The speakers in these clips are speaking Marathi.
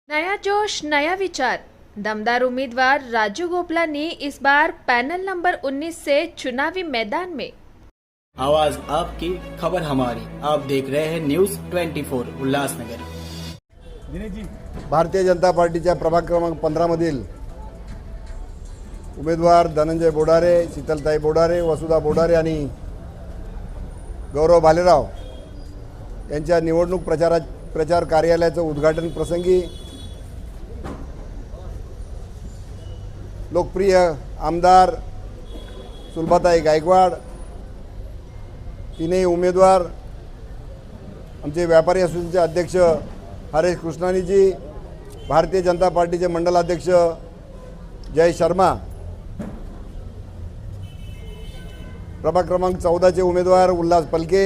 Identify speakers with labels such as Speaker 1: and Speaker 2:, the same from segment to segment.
Speaker 1: नया जोश नया विचार। दमदार उम्मीदवार राजू गोपलानी इस बार पैनल नंबर 19 से चुनावी मैदान में।
Speaker 2: आवाज आपकी, खबर हमारी। आप देख रहे हैं न्यूज 24 उल्लासनगर।
Speaker 3: भारतीय जनता पार्टीच्या प्रभाग क्रमांक 15 मधील उमेदवार धनंजय बोडारे, शीतलताई बोडारे, वसुधा बोडारे आणि गौरव भालेराव यांच्या निवडणूक प्रचार कार्यालयाचं उद्घाटन प्रसंगी लोकप्रिय आमदार सुलभाताई गायकवाड, तीनही उमेदवार, आमचे व्यापारी असोसिएशनचे अध्यक्ष हरेश कृष्णानीजी, भारतीय जनता पार्टीचे मंडल अध्यक्ष जय शर्मा, प्रभाग क्रमांक 14 चे उमेदवार उल्हास पलके,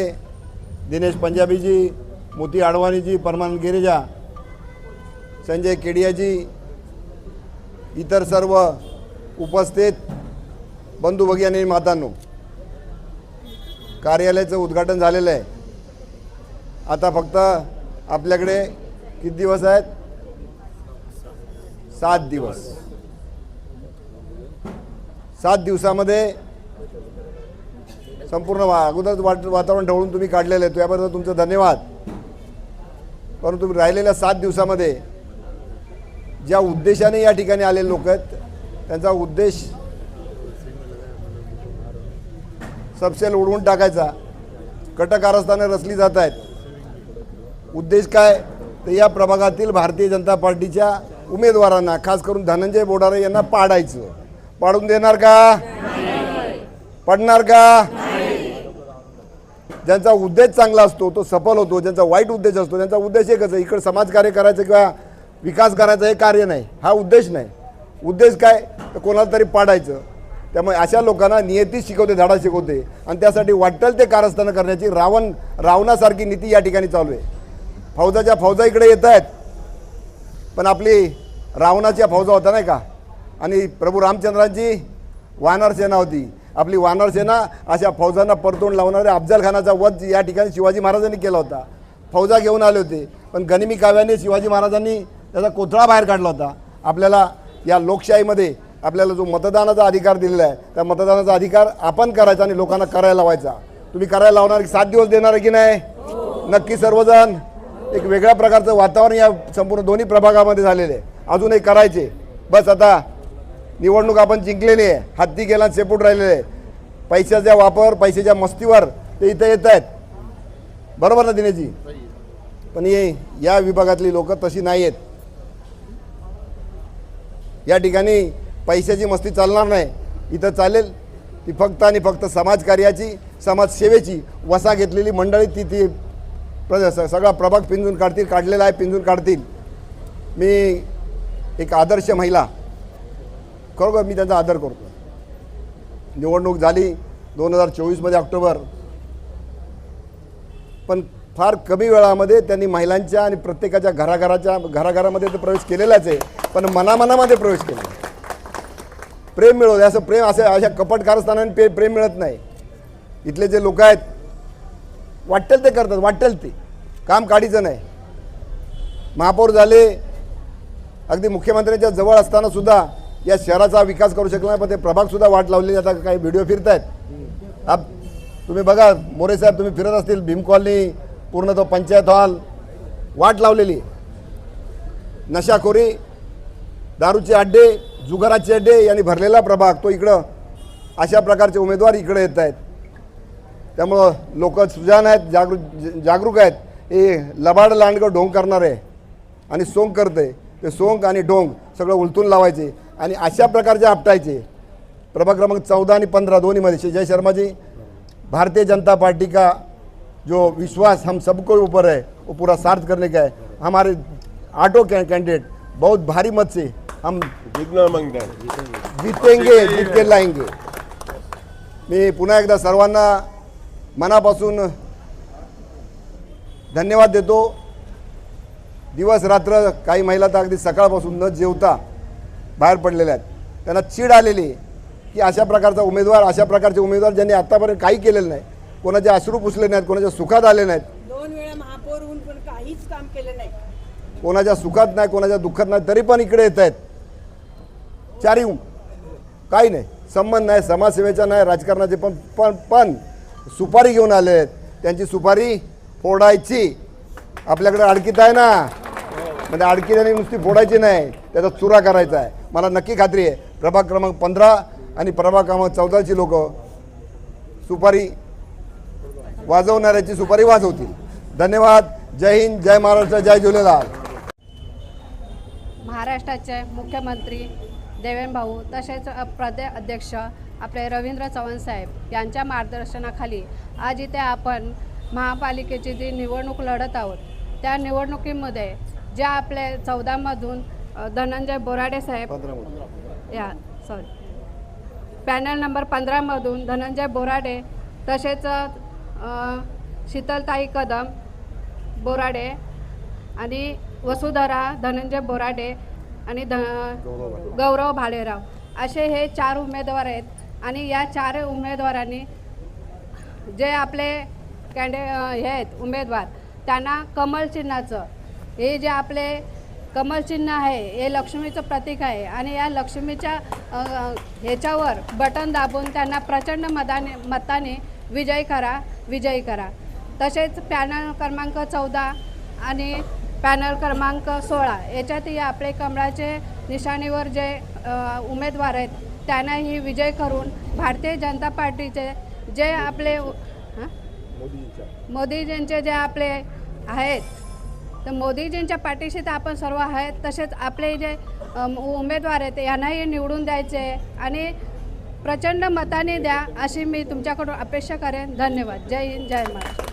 Speaker 3: दिनेश पंजाबीजी, मोती आडवाणीजी, परमानंद गिरिजा, संजय केडियाजी, इतर सर्व उपस्थित बंधू भगिनी आणि मातांनो, कार्यालयाचं उद्घाटन झालेलं आहे। आता फक्त आपल्याकडे किती दिवस आहेत? 7 दिवस। 7 दिवसामध्ये संपूर्ण अगोदर वातावरण ढवळून तुम्ही काढलेलं आहे, त्याबद्दल तुमचं धन्यवाद। परंतु तुम्ही राहिलेल्या 7 दिवसामध्ये ज्या उद्देशाने या ठिकाणी आलेले लोक आहेत, त्यांचा उद्देश सबसेल उडवून टाकायचा, कटकारस्थाने रचली जात आहेत। उद्देश काय? तर या प्रभागातील भारतीय जनता पार्टीच्या उमेदवारांना, खास करून धनंजय बोडारे यांना पाडायचं। पाडून देणार का? पडणार का? ज्यांचा उद्देश चांगला असतो तो सफल होतो, ज्यांचा वाईट उद्देश असतो त्यांचा उद्देश एकच आहे, इकडे समाजकार्य करायचं किंवा विकास करायचा हे कार्य नाही, हा उद्देश नाही। उद्देश काय? तर कोणाला तरी पाडायचं। त्यामुळे अशा लोकांना नियती शिकवते, धडा शिकवते आणि त्यासाठी वाटेल ते कारस्थानं करण्याची रावणासारखी नीती या ठिकाणी चालू आहे। फौजाच्या फौजा इकडे येत आहेत, पण आपली रावणाच्या फौजा होता नाही का, आणि प्रभू रामचंद्रांची वानर सेना होती। आपली वानर सेना अशा फौजांना परतोंड लावणाऱ्या अफजल खानाचा वध या ठिकाणी शिवाजी महाराजांनी केला होता। फौजा घेऊन आले होते, पण गनिमी काव्याने शिवाजी महाराजांनी त्याचा कोथळा बाहेर काढला होता। आपल्याला या लोकशाहीमध्ये आपल्याला जो मतदानाचा अधिकार दिलेला आहे, त्या मतदानाचा अधिकार आपण करायचा आणि लोकांना करायला लावायचा। तुम्ही करायला लावणार की 7 दिवस देणार की नाही? नक्की सर्वजण। एक वेगळ्या प्रकारचं वातावरण या संपूर्ण दोन्ही प्रभागामध्ये झालेलं आहे। अजूनही करायचे। बस आता निवडणूक आपण जिंकलेली आहे, हत्ती गेला शेपूट राहिलेले आहे। पैशाचा वापर, पैशाच्या मस्तीवर ते इथे येत आहेत, बरोबर ना दिनेशजी? पण या विभागातली लोक तशी नाही आहेत। या ठिकाणी पैशाची मस्ती चालणार नाही। इथं चालेल ती फक्त आणि फक्त समाजकार्याची, समाजसेवेची वसा घेतलेली मंडळी ती सगळा प्रभाग पिंजून काढतील, काढलेला आहे, पिंजून काढतील। मी एक आदर्श महिला, खरोखर मी त्यांचा आदर करतो। निवडणूक झाली 2024 मध्ये ऑक्टोबर, पण फार कमी वेळामध्ये त्यांनी महिलांच्या आणि प्रत्येकाच्या घराघरामध्ये तर प्रवेश केलेलाच आहे, पण मनामध्ये प्रवेश केला। प्रेम मिळवलं, असं प्रेम अशा कपट कारस्थानांनी प्रेम मिळत नाही। इथले जे लोक आहेत वाटेल ते करतात, वाटेल ते काम काढीचं नाही। महापौर झाले, अगदी मुख्यमंत्र्यांच्या जवळ असताना सुद्धा या शहराचा विकास करू शकला नाही, पण ते प्रभाग सुद्धा वाट लावलेली। आता काही व्हिडिओ फिरत आहेत, तुम्ही बघा, मोरे साहेब तुम्ही फिरत असतील, भीम कॉलनी पूर्ण तो पंचायत हॉल वाट लावलेली। नशाखोरी, दारूचे अड्डे, जुगाराचे अड्डे यांनी भरलेला प्रभाग, तो इकडं अशा प्रकारचे उमेदवार इकडे येत आहेत। त्यामुळं लोक सुजाण आहेत, जागरूक आहेत। हे लबाड लांडगं ढोंग करणारे आणि सोंग करते, ते सोंग आणि ढोंग सगळं उलटून लावायचे आणि अशा प्रकारचे आपटायचे। प्रभाग क्रमांक 14 आणि 15 दोन्हीमध्ये जय शर्मा जी, भारतीय जनता पार्टी का जो विश्वास हम सबको ऊपर है वो पूरा सार्थ करने का है। हमारे 8 कैंडिडेट बहुत भारी मत से हम जीतेंगे, जीत के लाएंगे। मी पुन्हा एकदा सर्वांना मनापासून धन्यवाद देतो। दिवस रात्र काही महिला तर अगदी सकाळपासून न जेवता बाहेर पडलेल्या आहेत। त्यांना चीड आलेली की अशा प्रकारचा उमेदवार, अशा प्रकारचे उमेदवार ज्यांनी आतापर्यंत काही केलेलं नाही, कोणाचे अश्रू पुसले नाहीत, कोणाच्या सुखात आले नाहीत।
Speaker 4: 2 वेळा महापौर होऊन पण काहीच काम केलं नाही।
Speaker 3: कोणाच्या सुखात नाही, कोणाच्या दुःखात नाही, तरी पण इकडे येत आहेत. चारी काही नाही, संबंध नाही, समाजसेवेचा नाही, राजकारणाचे पण पण पण सुपारी घेऊन आले आहेत. त्यांची सुपारी फोडायची. आपल्याकडे अडकीत आहे ना, म्हणजे अडकीने नुसती फोडायची नाही, त्याचा चुरा करायचा आहे. मला नक्की खात्री आहे प्रभाग क्रमांक 15 आणि प्रभाग क्रमांक 14ची लोक सुपारी वाजवणाऱ्याची सुपारी वाजवतील. धन्यवाद. जय हिंद, जय महाराष्ट्र, जय झुलेलाल.
Speaker 4: महाराष्ट्राचे मुख्यमंत्री देवेंद्र भाऊ तसेच प्रदेश अध्यक्ष आपले रवींद्र चव्हाण साहेब यांच्या मार्गदर्शनाखाली आज इथे आपण महापालिकेची जी निवडणूक लढत आहोत, त्या निवडणुकीमध्ये जे आपले 14मधून धनंजय बोराडे साहेब पॅनल नंबर 15मधून धनंजय बोराडे, तसेच शीतलताई कदम बोराडे आणि वसुधरा धनंजय बोराडे आणि गौरव भालेराव असे हे 4 उमेदवार आहेत. आणि या 4 उमेदवारांनी जे आपले हे आहेत उमेदवार त्यांना कमल चिन्हाचं, हे जे आपले कमल चिन्ह आहे हे लक्ष्मीचं प्रतीक आहे आणि या लक्ष्मीच्या ह्याच्यावर बटन दाबून त्यांना प्रचंड मताने विजयी करा. तसेच पॅनल क्रमांक 14 आणि पॅनल क्रमांक 16 याच्यातही आपले कमळाचे निशाणीवर जे उमेदवार आहेत त्यांनाही विजय करून भारतीय जनता पार्टीचे जे आपले मोदीजींचे जे आपले आहेत, तर मोदीजींच्या पाठीशी तर आपण सर्व आहेत. तसेच आपले जे उमेदवार आहेत यांनाही निवडून द्यायचे आणि प्रचंड मताने द्या अशी मी तुमच्याकडून अपेक्षा करेन. धन्यवाद. जय हिंद, जय महाराष्ट्र.